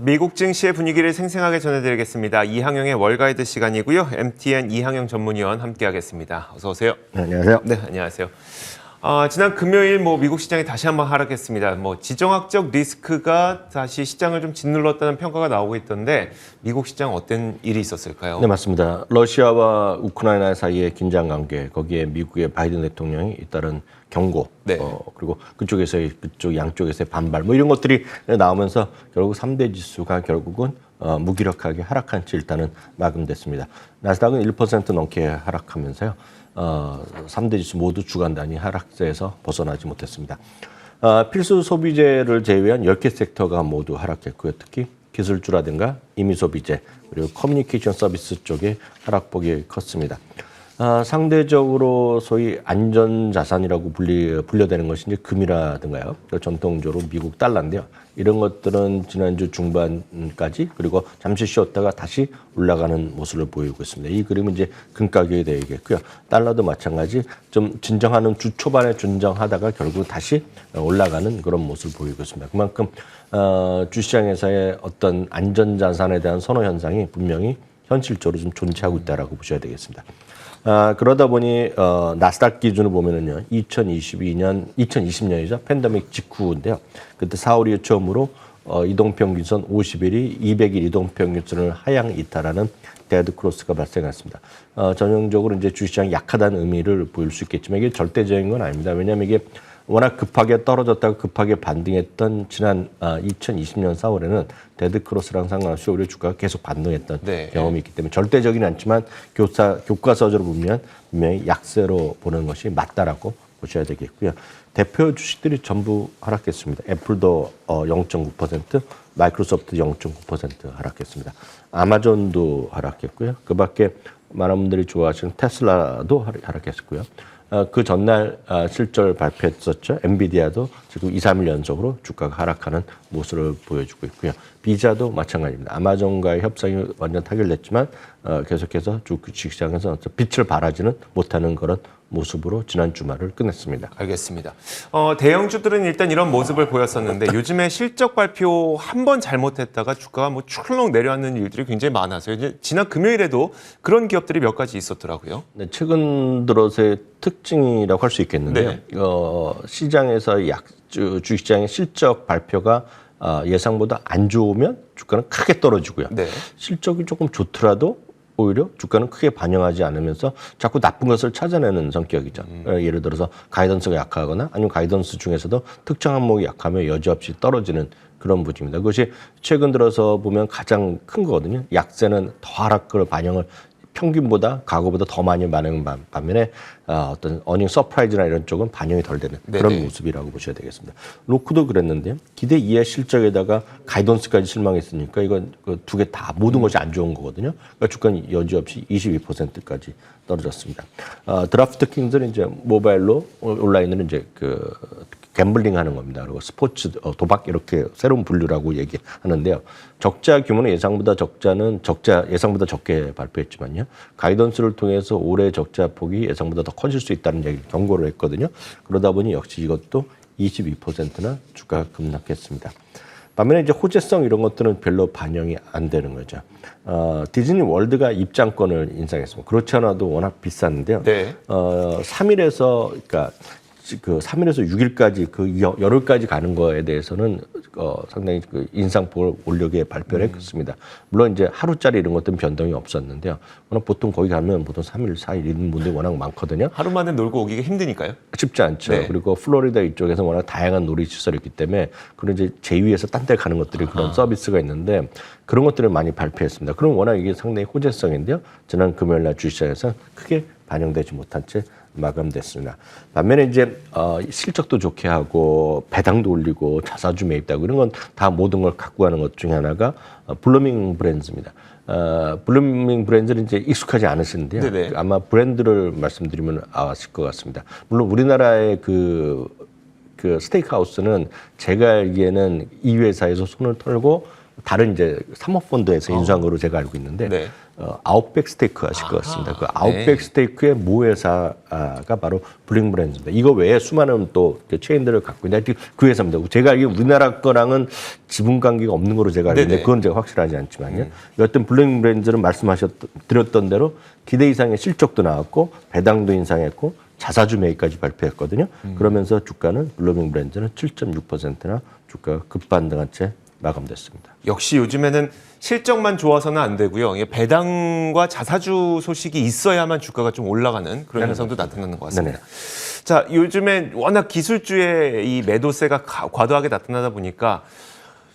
미국 증시의 분위기를 생생하게 전해드리겠습니다. 이항영의 월가이드 시간이고요. MTN 이항영 전문위원 함께하겠습니다. 어서 오세요. 네, 안녕하세요. 네, 안녕하세요. 지난 금요일 미국 시장이 다시 한번 하락했습니다. 지정학적 리스크가 다시 시장을 좀 짓눌렀다는 평가가 나오고 있던데 미국 시장 어떤 일이 있었을까요? 네, 맞습니다. 러시아와 우크라이나 사이의 긴장 관계, 거기에 미국의 바이든 대통령이 잇따른 경고, 네. 그리고 그쪽 양쪽에서의 반발, 이런 것들이 나오면서 결국 3대 지수가 결국은 무기력하게 하락한 채 일단은 마감됐습니다. 나스닥은 1% 넘게 하락하면서요. 3대 지수 모두 주간 단위 하락세에서 벗어나지 못했습니다. 필수 소비재를 제외한 10개 섹터가 모두 하락했고요. 특히 기술주라든가 임의소비재 그리고 커뮤니케이션 서비스 쪽에 하락폭이 컸습니다. 상대적으로 소위 안전자산이라고 분류되는 것이 이제 금이라든가요. 전통적으로 미국 달러인데요. 이런 것들은 지난주 중반까지 그리고 잠시 쉬었다가 다시 올라가는 모습을 보이고 있습니다. 이 그림은 이제 금 가격에 되겠고요. 달러도 마찬가지 좀 진정하는 주 초반에 진정하다가 결국 다시 올라가는 그런 모습을 보이고 있습니다. 그만큼 주시장에서의 어떤 안전자산에 대한 선호 현상이 분명히 현실적으로 좀 존재하고 있다라고 보셔야 되겠습니다. 그러다 보니 나스닥 기준을 보면은요, 2020년이죠. 팬데믹 직후인데요. 그때 4월 이후 처음으로 이동평균선 50일이 200일 이동평균선을 하향 이탈하는 데드 크로스가 발생했습니다. 전형적으로 이제 주시장이 약하다는 의미를 보일 수 있겠지만 이게 절대적인 건 아닙니다. 왜냐하면 이게 워낙 급하게 떨어졌다가 급하게 반등했던 지난 2020년 4월에는 데드크로스랑 상관없이 오히려 주가가 계속 반등했던 경험이 있기 때문에 절대적이는 않지만 교과서적으로 보면 분명히 약세로 보는 것이 맞다라고 보셔야 되겠고요. 대표 주식들이 전부 하락했습니다. 애플도 0.9%, 마이크로소프트 0.9% 하락했습니다. 아마존도 하락했고요. 그 밖에 많은 분들이 좋아하시는 테슬라도 하락했고요. 그 전날 실적 발표했었죠. 엔비디아도 지금 2, 3일 연속으로 주가가 하락하는 모습을 보여주고 있고요. 비자도 마찬가지입니다. 아마존과의 협상이 완전 타결됐지만 계속해서 주식시장에서 빛을 발하지는 못하는 그런 모습으로 지난 주말을 끝냈습니다. 알겠습니다. 대형주들은 일단 이런 모습을 보였었는데 요즘에 실적 발표 한 번 잘못했다가 주가가 출렁 내려앉는 일들이 굉장히 많아서요. 이제 지난 금요일에도 그런 기업들이 몇 가지 있었더라고요. 네, 최근 들어서의 특징이라고 할 수 있겠는데요. 네. 시장에서 주식시장의 실적 발표가 예상보다 안 좋으면 주가는 크게 떨어지고요. 네. 실적이 조금 좋더라도 오히려 주가는 크게 반영하지 않으면서 자꾸 나쁜 것을 찾아내는 성격이죠. 예를 들어서 가이던스가 약하거나 아니면 가이던스 중에서도 특정 항목이 약하면 여지없이 떨어지는 그런 부분입니다. 그것이 최근 들어서 보면 가장 큰 거거든요. 약세는 더 하락을 반영을 평균보다 과거보다 더 많이 반영한 반면에 어떤 어닝 서프라이즈나 이런 쪽은 반영이 덜 되는 그런 모습이라고 보셔야 되겠습니다. 로크도 그랬는데요. 기대 이하 실적에다가 가이던스까지 실망했으니까 이건 두 개 다 모든 것이 안 좋은 거거든요. 그러니까 주가는 여지없이 22%까지 떨어졌습니다. 드라프트 킹즈는 이제 모바일로 온라인으로 이제 갬블링 하는 겁니다. 그리고 스포츠, 도박 이렇게 새로운 분류라고 얘기하는데요. 적자 규모는 예상보다 예상보다 적게 발표했지만요. 가이던스를 통해서 올해 적자 폭이 예상보다 더 커질 수 있다는 얘기 경고를 했거든요. 그러다 보니 역시 이것도 22%나 주가가 급락했습니다. 반면에 이제 호재성 이런 것들은 별로 반영이 안 되는 거죠. 디즈니 월드가 입장권을 인상했습니다. 그렇지 않아도 워낙 비쌌는데요. 네. 3일에서 6일까지 열흘까지 가는 거에 대해서는 상당히 인상폭을 올려게 발표를 했습니다. 물론 이제 하루짜리 이런 것들은 변동이 없었는데요. 워낙 보통 거기 가면 보통 3일, 4일 있는 분들이 워낙 많거든요. 하루 만에 놀고 오기가 힘드니까요. 쉽지 않죠. 네. 그리고 플로리다 이쪽에서 워낙 다양한 놀이시설이 있기 때문에 그런 이제 제휴해서 딴 데 가는 것들이 그런 서비스가 있는데 그런 것들을 많이 발표했습니다. 그럼 워낙 이게 상당히 호재성인데요. 지난 금요일 날 주식시장에서 크게 반영되지 못한 채 마감됐습니다. 반면에 이제 실적도 좋게 하고 배당도 올리고 자사주 매입하고 이런 건 다 모든 걸 갖고 가는 것 중에 하나가 블루밍 브랜드입니다. 블루밍 브랜드는 이제 익숙하지 않으신데요. 네네. 아마 브랜드를 말씀드리면 아실 것 같습니다. 물론 우리나라의 그 스테이크하우스는 제가 알기에는 이 회사에서 손을 털고 다른 이제 사모펀드에서 인수한 거로 제가 알고 있는데 아웃백 스테이크 아실 것 같습니다. 그 네. 아웃백 스테이크의 모회사가 바로 블링 브랜드입니다. 이거 외에 수많은 또 체인들을 갖고 있는데 그 회사입니다. 제가 알기로 우리나라 거랑은 지분 관계가 없는 거로 제가 알고 있는데 네네. 그건 제가 확실하지 않지만요. 여하튼 블링 브랜드는 드렸던 대로 기대 이상의 실적도 나왔고 배당도 인상했고 자사주 매입까지 발표했거든요. 그러면서 주가는 블루밍 브랜드는 7.6%나 주가가 급반등한 채 마감됐습니다. 역시 요즘에는 실적만 좋아서는 안 되고요. 이게 배당과 자사주 소식이 있어야만 주가가 좀 올라가는 그런 현상도 나타나는 것 같습니다. 자, 요즘에 워낙 기술주의 이 매도세가 과도하게 나타나다 보니까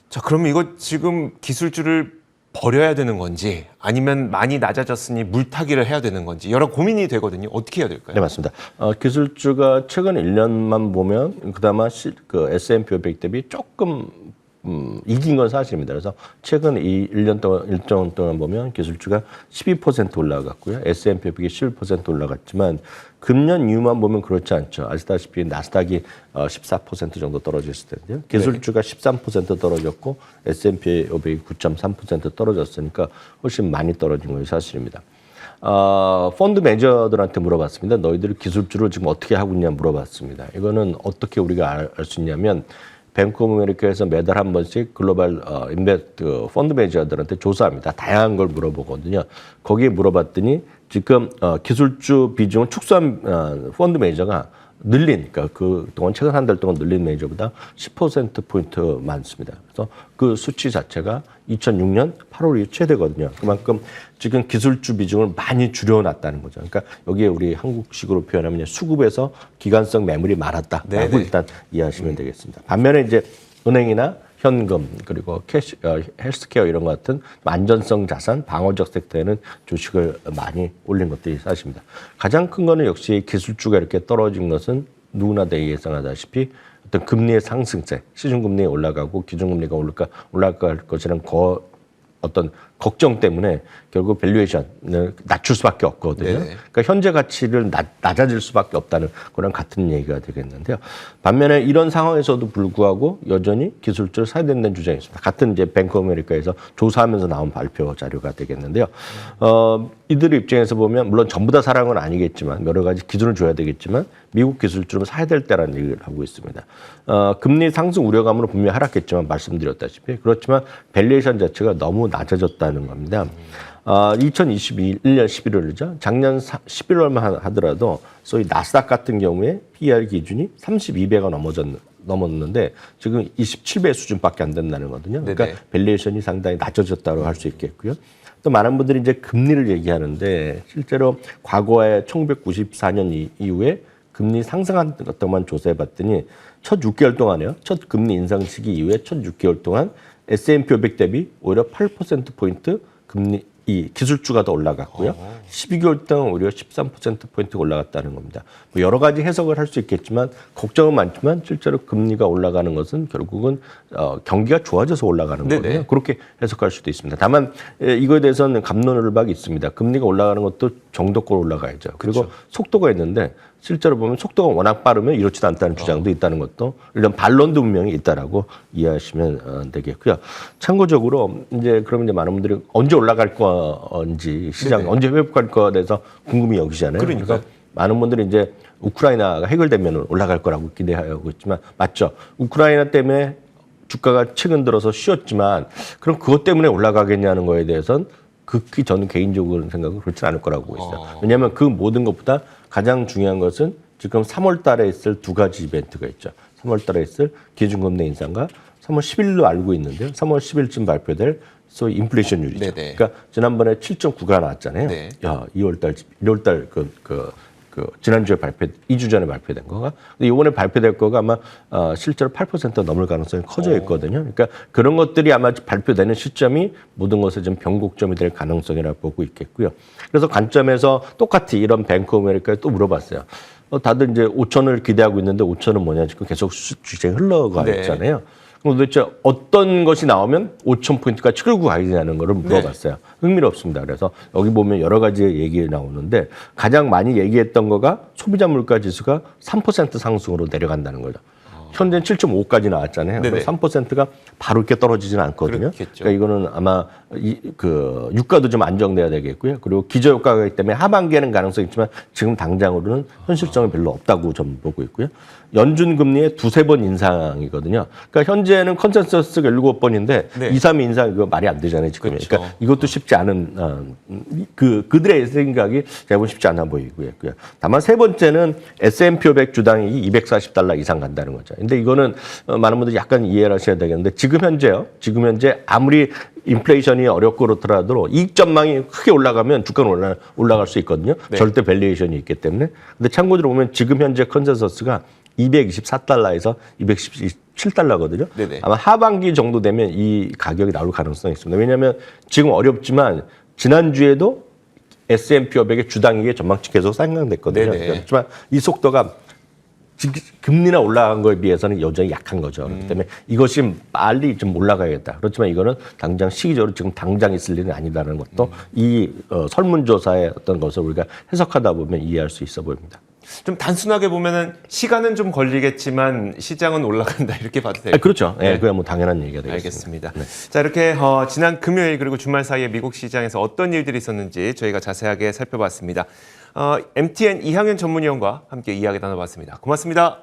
자, 그럼 이거 지금 기술주를 버려야 되는 건지 아니면 많이 낮아졌으니 물타기를 해야 되는 건지 여러 고민이 되거든요. 어떻게 해야 될까요? 네, 맞습니다. 기술주가 최근 1년만 보면 그나마 그 S&P 500 대비 조금 이긴 건 사실입니다. 그래서 최근 이 1년 동안, 일정 동안 보면 기술주가 12% 올라갔고요. S&P 500이 11% 올라갔지만 금년 이후만 보면 그렇지 않죠. 아시다시피 나스닥이 14% 정도 떨어졌을 텐데요. 기술주가 13% 떨어졌고 S&P 500이 9.3% 떨어졌으니까 훨씬 많이 떨어진 것이 사실입니다. 펀드 매니저들한테 물어봤습니다. 너희들 기술주를 지금 어떻게 하고 있냐 물어봤습니다. 이거는 어떻게 우리가 알 수 있냐면 뱅크 오브 아메리카에서 매달 한 번씩 글로벌 펀드 매니저들한테 조사합니다. 다양한 걸 물어보거든요. 거기에 물어봤더니 지금 기술주 비중을 축소한 펀드 매니저가 늘린, 그러니까 그동안 최근 한 달 동안 늘린 매니저보다 10%포인트 많습니다. 그래서 그 수치 자체가 2006년 8월 이후 최대거든요. 그만큼 지금 기술주 비중을 많이 줄여놨다는 거죠. 그러니까 여기에 우리 한국식으로 표현하면 수급에서 기관성 매물이 많았다라고 네네. 일단 이해하시면 되겠습니다. 반면에 이제 은행이나 현금 그리고 캐시, 헬스케어 이런 것 같은 안전성 자산, 방어적 섹터에는 주식을 많이 올린 것들이 사실입니다. 가장 큰 거는 역시 기술주가 이렇게 떨어진 것은 누구나 다 예상하다시피 어떤 금리의 상승세, 시중금리가 올라가고 기준금리가 올라갈 것이라는 어떤 걱정 때문에 결국 밸류에이션을 낮출 수밖에 없거든요. 네네. 그러니까 현재 가치를 낮아질 수밖에 없다는 거랑 같은 얘기가 되겠는데요. 반면에 이런 상황에서도 불구하고 여전히 기술주를 사야 된다는 주장이 있습니다. 같은 이제 뱅크 오브 아메리카에서 조사하면서 나온 발표 자료가 되겠는데요. 이들의 입장에서 보면 물론 전부 다 사라는 건 아니겠지만 여러 가지 기준을 줘야 되겠지만 미국 기술주는 사야 될 때라는 얘기를 하고 있습니다. 금리 상승 우려감으로 분명히 하락했지만 말씀드렸다시피 그렇지만 밸류에이션 자체가 너무 낮아졌다는 겁니다. 2021년 11월이죠. 작년 11월만 하더라도 소위 나스닥 같은 경우에 PER 기준이 32배가 넘었는데 지금 27배 수준밖에 안 된다는 거거든요. 그러니까 네네. 밸류에이션이 상당히 낮아졌다고 할 수 있겠고요. 또 많은 분들이 이제 금리를 얘기하는데 실제로 과거에 1994년 이후에 금리 상승한 것만 조사해 봤더니 첫 6개월 동안에요. 첫 금리 인상 시기 이후에 첫 6개월 동안 S&P 500 대비 오히려 8%포인트 금리 이 기술주가 더 올라갔고요. 12개월 동안 오히려 13%포인트 올라갔다는 겁니다. 뭐 여러 가지 해석을 할 수 있겠지만 걱정은 많지만 실제로 금리가 올라가는 것은 결국은 경기가 좋아져서 올라가는 네네. 거거든요. 그렇게 해석할 수도 있습니다. 다만 이거에 대해서는 갑론을박이 있습니다. 금리가 올라가는 것도 정도껏 올라가야죠. 그리고 그렇죠. 속도가 있는데 실제로 보면 속도가 워낙 빠르면 이렇지도 않다는 주장도 있다는 것도 이런 반론도 분명히 있다라고 이해하시면 되겠고요. 참고적으로 이제 그러면 이제 많은 분들이 언제 올라갈 건지 시장 네네. 언제 회복할 거에 대해서 궁금해 여기잖아요. 그러니까요. 그래서 많은 분들이 이제 우크라이나가 해결되면 올라갈 거라고 기대하고 있지만 맞죠. 우크라이나 때문에 주가가 최근 들어서 쉬었지만 그럼 그것 때문에 올라가겠냐는 거에 대해서는 극히 저는 개인적으로 생각은 그렇지 않을 거라고 보고 있어요. 왜냐하면 그 모든 것보다 가장 중요한 것은 지금 3월 달에 있을 두 가지 이벤트가 있죠. 3월 달에 있을 기준금리 인상과 3월 10일로 알고 있는데요. 3월 10일쯤 발표될 소위 인플레이션율이죠. 네네. 그러니까 지난번에 7.9가 나왔잖아요. 네. 야, 1월달 지난주에 2주 전에 발표된 거가. 근데 이번에 발표될 거가 아마 실제로 8% 넘을 가능성이 커져 있거든요. 그러니까 그런 것들이 아마 발표되는 시점이 모든 것에 좀 변곡점이 될 가능성이라고 보고 있겠고요. 그래서 관점에서 똑같이 이런 뱅크 오브 아메리카에 또 물어봤어요. 다들 이제 5천을 기대하고 있는데 5천은 뭐냐 지금 계속 주식이 흘러가 네. 있잖아요. 그럼 도대체 어떤 것이 나오면 5,000포인트까지 끌고 가야되냐는 거를 물어봤어요. 흥미롭습니다. 그래서 여기 보면 여러 가지 얘기 나오는데 가장 많이 얘기했던 거가 소비자 물가 지수가 3% 상승으로 내려간다는 거죠. 현재는 7.5까지 나왔잖아요. 네네. 3%가 바로 이렇게 떨어지지는 않거든요. 그렇겠죠. 그러니까 이거는 아마 유가도 좀 안정돼야 되겠고요. 그리고 기저효과가 때문에 하반기에는 가능성이 있지만 지금 당장으로는 현실성이 별로 없다고 좀 보고 있고요. 연준 금리의 두세 번 인상이거든요. 그러니까 현재는 컨센서스가 7번인데 네. 2, 3 인상 이거 말이 안 되잖아요, 지금. 그렇죠. 그러니까 이것도 쉽지 않은 그들의 생각이 제가 보면 쉽지 않아 보이고요. 다만 세 번째는 S&P 500 주당이 $240 이상 간다는 거죠. 근데 이거는 많은 분들이 약간 이해를 하셔야 되겠는데 지금 현재 아무리 인플레이션이 어렵고 그렇더라도 이익 전망이 크게 올라가면 주가는 올라갈 수 있거든요. 네. 절대 밸류에이션이 있기 때문에. 근데 참고로 보면 지금 현재 컨센서스가 $224에서 $217거든요. 네네. 아마 하반기 정도 되면 이 가격이 나올 가능성이 있습니다. 왜냐하면 지금 어렵지만 지난주에도 S&P 500의 주당이익의 전망치 계속 상향됐거든요. 네네. 그렇지만 이 속도가 금리나 올라간 거에 비해서는 여전히 약한 거죠. 그렇기 때문에 이것이 빨리 좀 올라가야겠다. 그렇지만 이거는 당장 시기적으로 지금 당장 있을 일은 아니다라는 것도 이 설문조사의 어떤 것을 우리가 해석하다 보면 이해할 수 있어 보입니다. 좀 단순하게 보면은 시간은 좀 걸리겠지만 시장은 올라간다 이렇게 봐도 돼요. 그렇죠. 네. 그야 뭐 당연한 얘기가 알겠습니다. 되겠습니다. 자, 이렇게 지난 금요일 그리고 주말 사이에 미국 시장에서 어떤 일들이 있었는지 저희가 자세하게 살펴봤습니다. MTN 이항현 전문위원과 함께 이야기 나눠봤습니다. 고맙습니다.